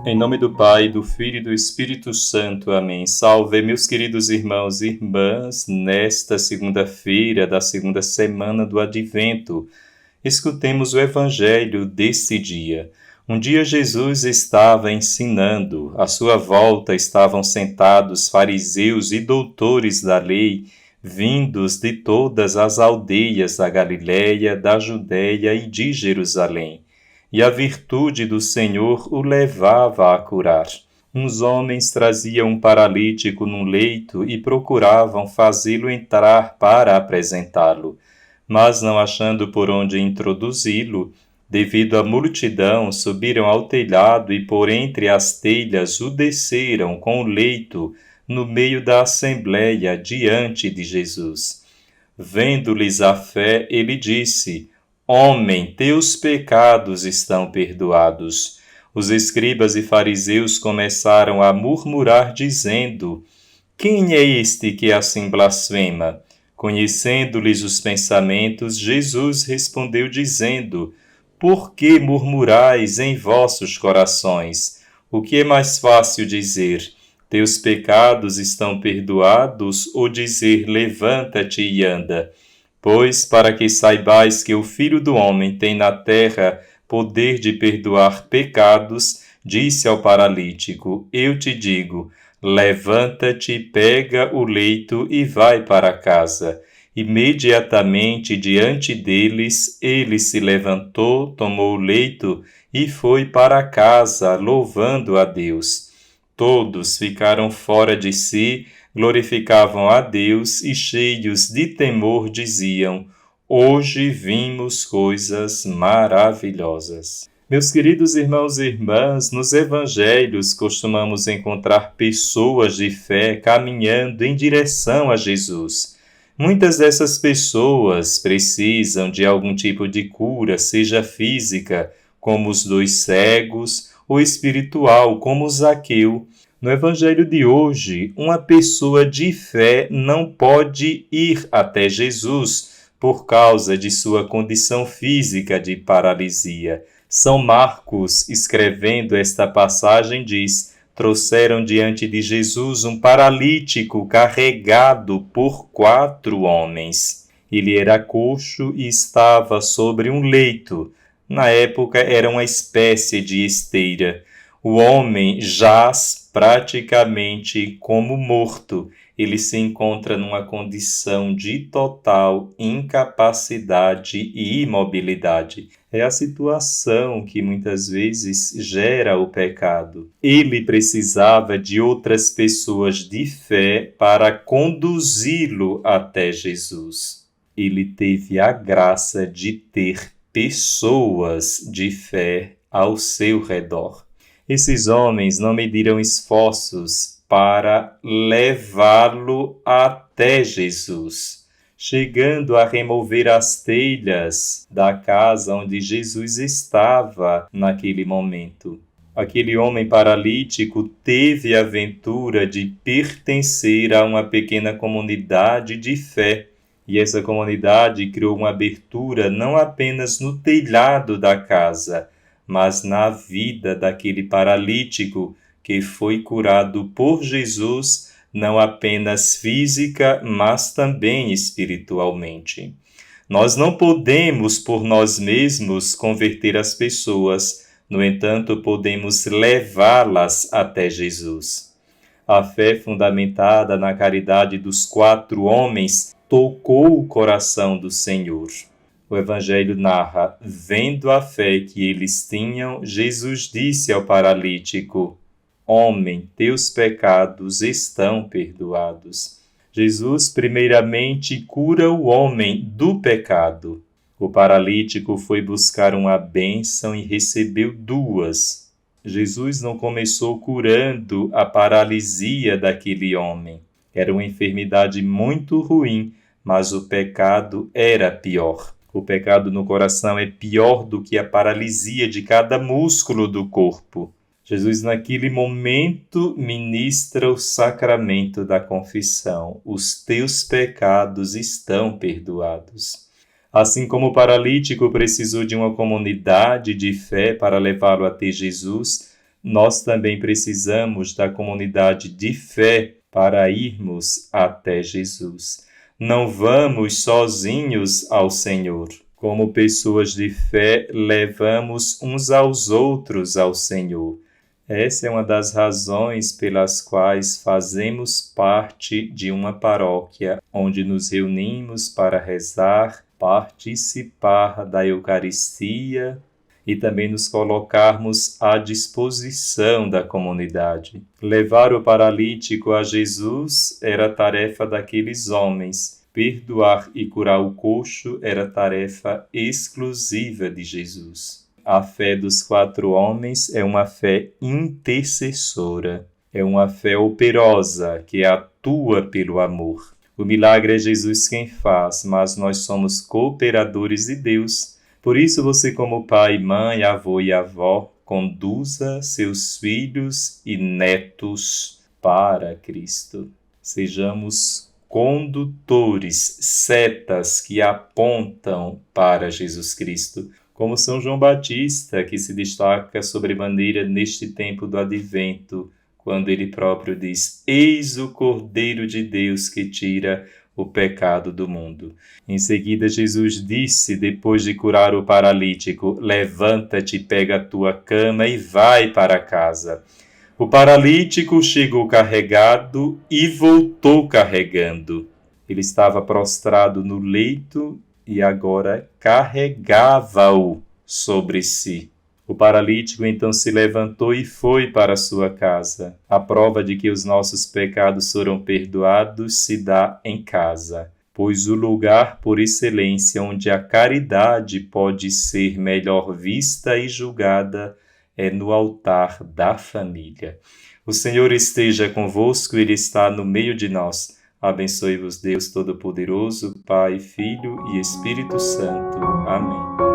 Em nome do Pai, do Filho e do Espírito Santo. Amém. Salve, meus queridos irmãos e irmãs, nesta segunda-feira da segunda semana do Advento. Escutemos o Evangelho deste dia. Um dia Jesus estava ensinando. À sua volta estavam sentados fariseus e doutores da lei, vindos de todas as aldeias da Galiléia, da Judéia e de Jerusalém. E a virtude do Senhor o levava a curar. Uns homens traziam um paralítico num leito e procuravam fazê-lo entrar para apresentá-lo. Mas, não achando por onde introduzi-lo, devido à multidão, subiram ao telhado e por entre as telhas o desceram com o leito no meio da assembleia diante de Jesus. Vendo-lhes a fé, ele disse: Homem, teus pecados estão perdoados. Os escribas e fariseus começaram a murmurar, dizendo: Quem é este que assim blasfema? Conhecendo-lhes os pensamentos, Jesus respondeu, dizendo: Por que murmurais em vossos corações? O que é mais fácil dizer: Teus pecados estão perdoados, ou dizer: Levanta-te e anda? Pois, para que saibais que o Filho do Homem tem na terra poder de perdoar pecados, disse ao paralítico: Eu te digo, levanta-te, pega o leito e vai para casa. Imediatamente diante deles, ele se levantou, tomou o leito e foi para casa, louvando a Deus. Todos ficaram fora de si, glorificavam a Deus e, cheios de temor, diziam: Hoje vimos coisas maravilhosas. Meus queridos irmãos e irmãs, nos evangelhos costumamos encontrar pessoas de fé caminhando em direção a Jesus. Muitas dessas pessoas precisam de algum tipo de cura, seja física, como os 2 cegos, ou espiritual, como Zaqueu. No Evangelho de hoje, uma pessoa de fé não pode ir até Jesus por causa de sua condição física de paralisia. São Marcos, escrevendo esta passagem, diz: Trouxeram diante de Jesus um paralítico carregado por 4 homens. Ele era coxo e estava sobre um leito. Na época era uma espécie de esteira. O homem jaz praticamente como morto. Ele se encontra numa condição de total incapacidade e imobilidade. É a situação que muitas vezes gera o pecado. Ele precisava de outras pessoas de fé para conduzi-lo até Jesus. Ele teve a graça de ter pessoas de fé ao seu redor. Esses homens não mediram esforços para levá-lo até Jesus, chegando a remover as telhas da casa onde Jesus estava naquele momento. Aquele homem paralítico teve a aventura de pertencer a uma pequena comunidade de fé, e essa comunidade criou uma abertura não apenas no telhado da casa, mas na vida daquele paralítico que foi curado por Jesus, não apenas física, mas também espiritualmente. Nós não podemos, por nós mesmos, converter as pessoas, no entanto, podemos levá-las até Jesus. A fé fundamentada na caridade dos 4 homens tocou o coração do Senhor. O Evangelho narra: vendo a fé que eles tinham, Jesus disse ao paralítico: Homem, teus pecados estão perdoados. Jesus primeiramente cura o homem do pecado. O paralítico foi buscar uma bênção e recebeu 2. Jesus não começou curando a paralisia daquele homem. Era uma enfermidade muito ruim, mas o pecado era pior. O pecado no coração é pior do que a paralisia de cada músculo do corpo. Jesus, naquele momento, ministra o sacramento da confissão. Os teus pecados estão perdoados. Assim como o paralítico precisou de uma comunidade de fé para levá-lo até Jesus, Nós também precisamos da comunidade de fé para irmos até Jesus. Não vamos sozinhos ao Senhor. Como pessoas de fé, levamos uns aos outros ao Senhor. Essa é uma das razões pelas quais fazemos parte de uma paróquia, onde nos reunimos para rezar, participar da Eucaristia e também nos colocarmos à disposição da comunidade. Levar o paralítico a Jesus era tarefa daqueles homens. Perdoar e curar o coxo era tarefa exclusiva de Jesus. A fé dos 4 homens é uma fé intercessora, é uma fé operosa que atua pelo amor. O milagre é Jesus quem faz, mas nós somos cooperadores de Deus. Por isso você, como pai, mãe, avô e avó, conduza seus filhos e netos para Cristo. Sejamos condutores, setas que apontam para Jesus Cristo, como São João Batista, que se destaca sobremaneira neste tempo do Advento, quando ele próprio diz: Eis o Cordeiro de Deus que tira o pecado do mundo. Em seguida, Jesus disse, depois de curar o paralítico: Levanta-te, pega a tua cama e vai para casa. O paralítico chegou carregado e voltou carregando. Ele estava prostrado no leito e agora carregava-o sobre si. O paralítico então se levantou e foi para sua casa. A prova de que os nossos pecados foram perdoados se dá em casa, pois o lugar por excelência onde a caridade pode ser melhor vista e julgada é no altar da família. O Senhor esteja convosco, Ele está no meio de nós. Abençoe-vos Deus Todo-Poderoso, Pai, Filho e Espírito Santo. Amém.